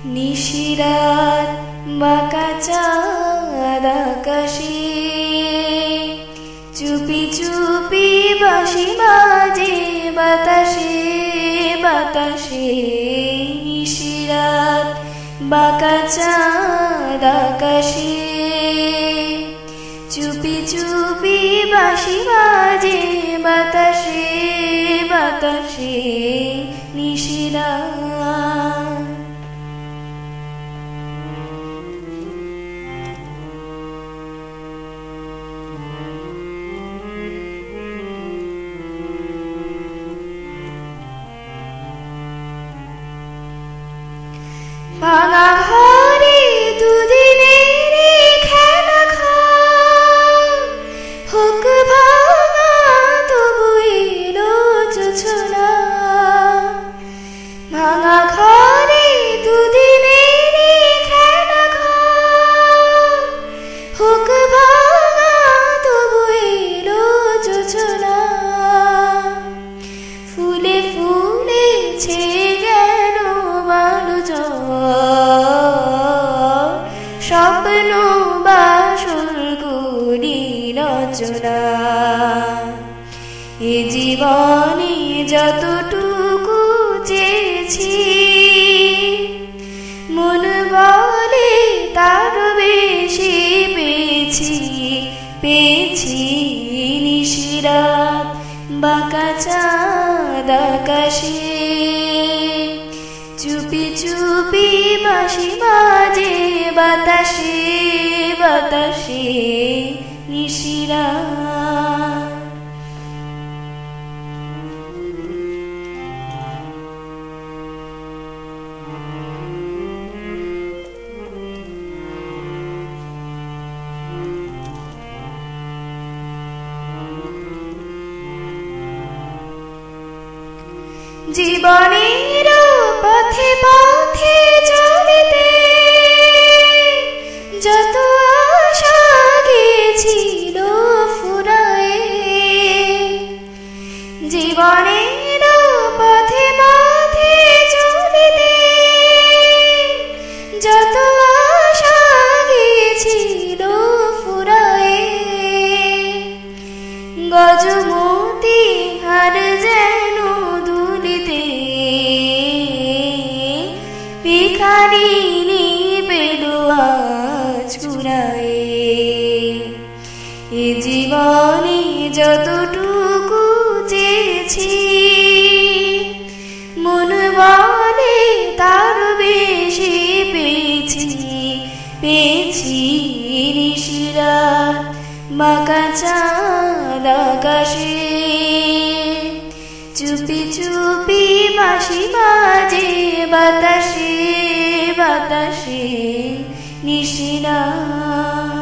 নিশিরাত বাঁকা চাঁদ আকাশে, চুপি চুপি বাঁশি বাজে বাতাসে বাতাসে। নিশিরাত বাঁকা চাঁদ আকাশে, চুপি চুপি বাঁশি বাজে বাতাসে বাতাসে। নিশিরাত ভাঙা ঘরে দুদিনের খেলা খাম, হোক ভাঙা তবু এলো জোছনা। ভাঙা ঘরে দুদিনের খেলা খাম, হোক ভাঙা তবু এলো জোছনা। ফুলে ফুলে ছেয়ে গেল বালুচর, স্বপ্ন বাসর করিল রচনা। এ জীবনে যতটুকু চেয়েছি, মন বলে তার বেশি পেয়েছি পেয়েছি। নিশিরাত বাঁকা চাঁদ আকাশে, চুপি চুপি বাঁশি বাজে বাতাসে বাতাসে। নিশিরাত জীবনের পথে পথে চলিতে যত আশা গেছিল ফুরায়ে। জীবনের পথে পথে চলিতে যত আশা গেছিল ফুরায়ে। গজমতি হার যেন দুলিতে, ভিখারিনী পেল আজ কুড়ায়ে। এ জীবনে যতটুকু চেয়েছি, মন বলে তার বেশি পেয়েছি পেয়েছি। নিশিরাত বাঁকা চাঁদ আকাশে, চুপি চুপি বাঁশি বাজে বাতাসে বাতাসে। নিশিরাত।